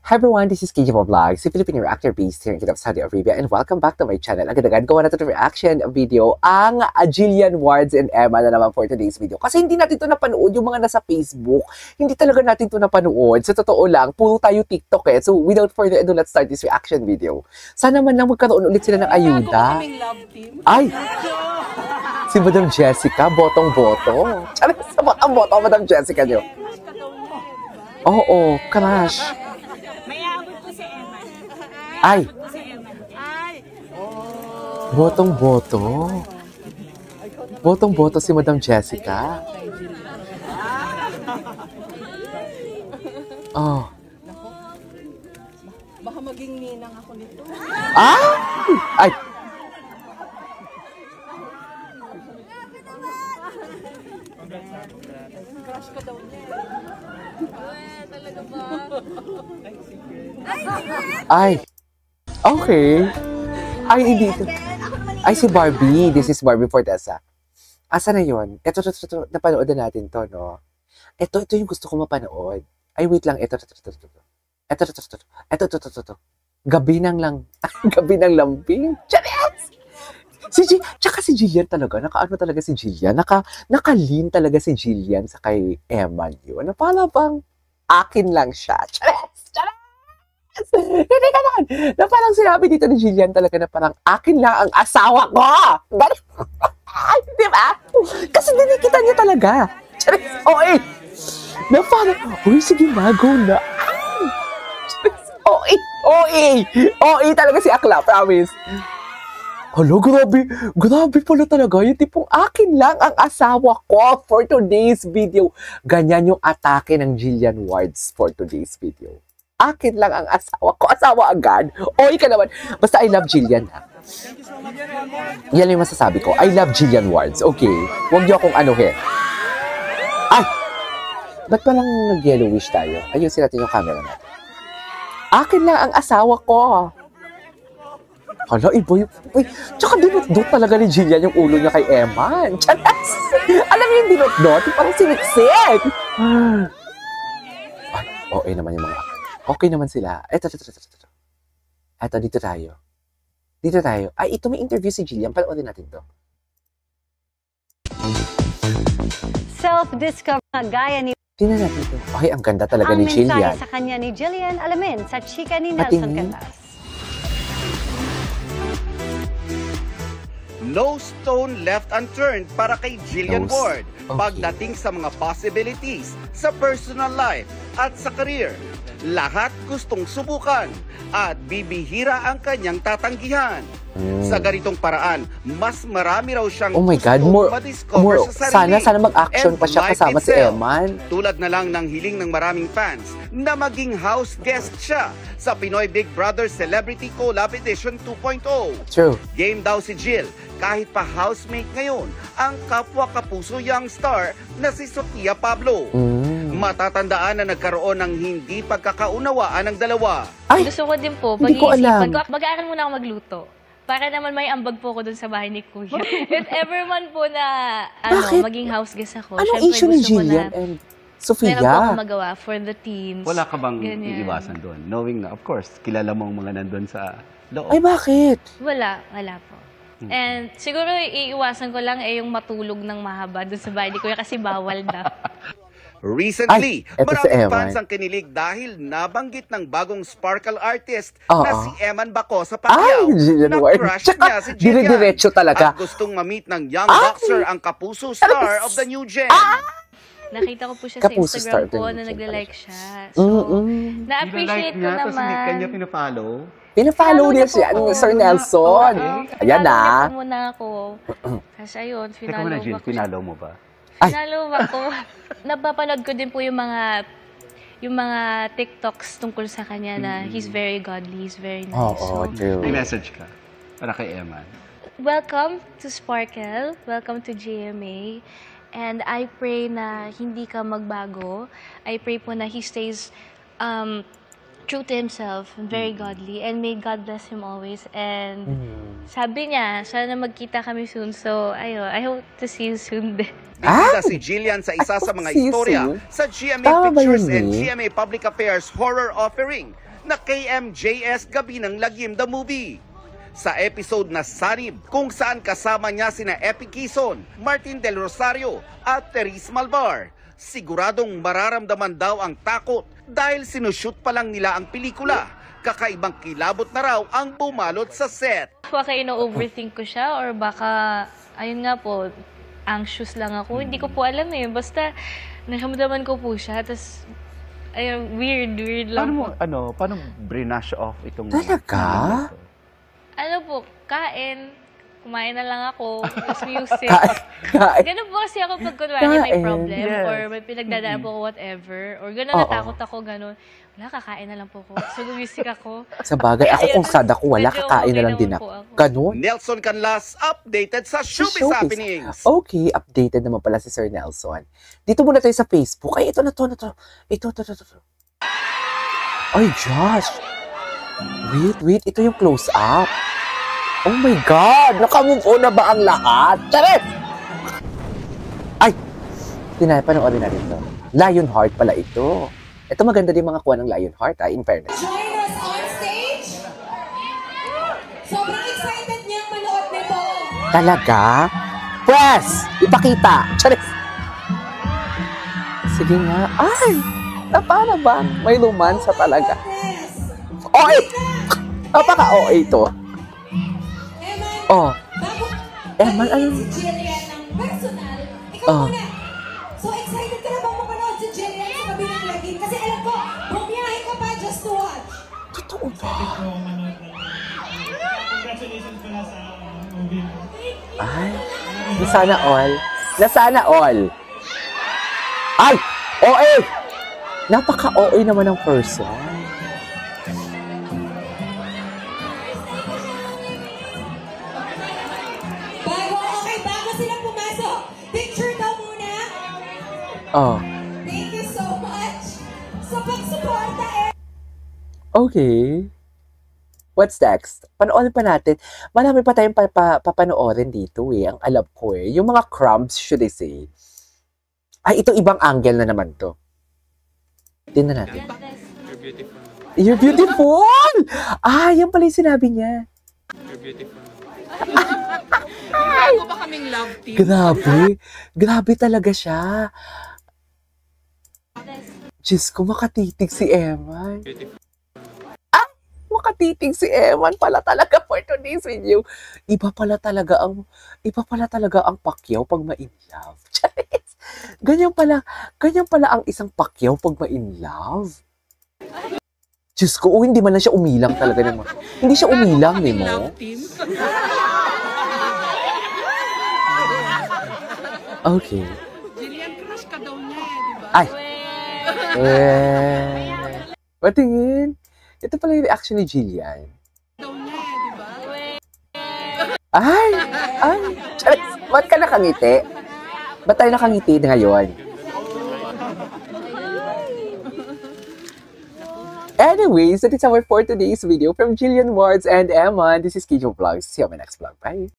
Hi everyone, this is KJ Vlogs, si Filipino reactor based here in Kingdom of Saudi Arabia, and welcome back to my channel. Agad-agad gawa natin ng reaction video ang Jillian Wards and Emma na naman for today's video. Kasi hindi natin ito napanood yung mga nasa Facebook. Hindi talaga natin ito napanood. Sa totoo lang, puro tayo TikTok eh. So without further ado, let's start this reaction video. Sana man lang magkaroon ulit sila ng ayuda. Ay! Si Madam Jessica, botong-boto. Charis, ang boto, Madam Jessica nyo. Oo, crush. Ay! Botong-boto. Botong-boto si Madam Jessica. Oh. Baka maging ninang ako nito. Ah! Ay! Crush ka daw niya. Talaga ba? Ay! Okay. Ay, hindi ito. Ay, si Barbie. This is Barbie Fortesa. Asa na yun? Ito. Napanood na natin to, no? Ito yung gusto ko mapanood. Ay, wait lang. Ito. Gabi ng lambing. Charis! Tsaka si Jillian talaga. Nakaano talaga si Jillian. Nakalin talaga si Jillian sa kay Emma yun. Na pala bang akin lang siya. Charis! Hindi ka naman. Na parang sinabi dito ni Jillian talaga na parang akin lang ang asawa ko. Di ba? Kasi dinikita niya talaga. Charis, oe. Na parang, uy, sige na, go na. Oe talaga si Akla, promise. Hala, grabe pala talaga. Yung tipong akin lang ang asawa ko for today's video. Ganyan yung atake ng Jillian Wards for today's video. Akin lang ang asawa ko. Asawa agad. Oy ka naman. Basta I love Jillian, ha? Yan yung masasabi ko. I love Jillian Wards. Okay. Huwag niyo akong anuhin. Ay! Ba't palang nag-yellowish tayo? Ayusin natin yung camera natin. Akin lang ang asawa ko. Hala, iba yung... Uy, tsaka dinot-dot talaga ni Jillian yung ulo niya kay Emma. Charas! Alam niyo yung dinot-dot? Parang siniksik. Ay, okay naman yung mga... Okay naman sila. Eto, dito tayo. Ay, ito may interview si Jillian. Panoorin natin to. Self-discover na gaya ni... Tingnan natin to. Ay, ang ganda talaga ni Jillian. Ang mensahe sa kanya ni Jillian, alamin sa chika ni Nelson Canlas. No stone left unturned para kay Jillian Ward pagdating sa mga possibilities sa personal life at sa career. Lahat gustong subukan at bibihira ang kanyang tatanggihan. Sa ganitong paraan, mas marami raw siyang madiscover sa sarili. Sana mag-action pa siya kasama si Eman. Tulad na lang ng hiling ng maraming fans na maging house guest siya sa Pinoy Big Brother Celebrity Collab Edition 2.0. True. Game daw si Jill kahit pa housemate ngayon ang kapwa kapuso young star na si Sofia Pablo. Matatandaan na nagkaroon ng hindi pagkakaunawaan ng dalawa. Ay, gusto ko din po, hindi ko alam. Mag-aaral muna ako magluto. Para naman may ambag po ko dun sa bahay ni Kuya. If ever man po na maging house guest ako, anong issue ni Jillian and Sofia? Meron po ako magawa for the teens. Wala ka bang iiwasan doon? Knowing na, of course, kilala mo ang mga nandun sa loob. Ay, bakit? Wala po. And siguro iiwasan ko lang yung matulog ng mahaba dun sa bahay ni Kuya kasi bawal na. Recently, maraming fans ang kinilig dahil nabanggit ng bagong sparkle artist na si Eman Baco sa Pacquiao na crush niya si Jillian dire-diretso talaga. At gustong ma-meet ng young boxer ang kapuso star of the new gen. Nakita ko po siya sa Instagram ko na nagla-like siya. So, na-appreciate ko naman. Tapos hindi kanya pinafollow. Pinafollow niya siya, Sir Nelson. Ayan na. Pinalo muna ako. Kasi ayun, pinalo mo ba? Pinalo ako. Napapanood ko din po yung mga TikToks tungkol sa kanya na he's very godly, he's very nice. True. May message ka para kay Eman. Welcome to Sparkle. Welcome to GMA. And I pray na hindi ka magbago. I pray po na he stays true to himself, very godly, and may God bless him always. And sabi niya, sana magkita kami soon. So, ayun, I hope to see you soon din. Bisita si Jillian sa isa sa mga istorya sa GMA Pictures and GMA Public Affairs Horror Offering na KMJS Gabi ng Lagim the Movie. Sa episode na Sanib, kung saan kasama niya sina Epi Quezon, Martin Del Rosario at Therese Malvar, siguradong mararamdaman daw ang takot dahil sinushoot pa lang nila ang pelikula. Kakaibang kilabot na raw ang bumalot sa set. Baka ino-overthink ko siya or baka, ayun nga po, anxious lang ako. Hindi ko po alam eh. Basta, naramdaman ko po siya. Tapos, ayun, weird lang po. Paano brush off itong... Talaga? Ano po, kumain na lang ako, tapos music. Kain. Ganun po kasi ako pag kunwari may Kain. problem Yes. or may pinagdadaan po ko whatever. Or gano'n natakot ako, gano'n. Wala, kakain na lang po ko. So, music ako. Sa bagay, ako kung sad ako, wala, Medyo kakain na okay lang din naman ako. po ako. Ganun? Nelson Canlas updated sa Showbiz Showbiz. Happenings. Okay, updated naman pala si Sir Nelson. Dito muna tayo sa Facebook. Ay, ito na to. Ito. Ay, Josh. Wait. Ito yung close-up. Oh my God! Nakamove on na ba ang lahat? Charet! Ay! Panoorin natin ito. Lionheart pala ito. Ito maganda din mga kuha ng Lionheart, in fairness. Join us on stage. Sobrang excited niyang manood nito. Talaga? Press! Ipakita! Charet! Sige nga. Ay! Para ba? May lumansa talaga. Yes. Oy! Napaka-OA ito. Eman, Oh. bago Eman, ano? si Jillian ng personal, ikaw Oh. muna. So excited ka na bang mapanood si Jillian sa Gabi ng Lagim? Kasi alam ko, bumiyahe ka pa just to watch. Totoo ba? Congratulations pala sa movie. Ay, nasana all. Ay, OA! Napaka-OA naman ng person. Bago sila pumasok, picture daw muna. Oh, Thank you so much sa pagsuporta okay. What's next? Panoorin pa natin. Marami pa tayong papanoorin dito eh. Ang alam ko eh. Yung mga crumbs, should I say. Ay, ito ibang angle na naman to. Tingnan natin. You're beautiful. You're beautiful! Ah, yan pala yung sinabi niya. You're beautiful. Bago pa kaming love team. Grabe talaga siya. Diyos ko, makatitig si Eman. Beautiful. Makatitig si Eman pala talaga for today's video. Iba pala talaga ang pakyaw pag ma-in love. Charis. Ganyan pala ang isang pakyaw pag ma-in love. Diyos ko, hindi man lang siya umilang talaga naman. Hindi siya umilang, Bago pa kaming mo. love team. Okay. Jillian, crush ka daw niya eh, di ba? Ay. Patingin. Ito pala yung reaction ni Jillian. Daw niya eh, di ba? Ay! Charis, ba't ka nakangiti? Ba't tayo nakangiti na ngayon? Anyways, that is our for today's video from Jillian Wards and Emma. This is Kijo Vlogs. See you on my next vlog. Bye!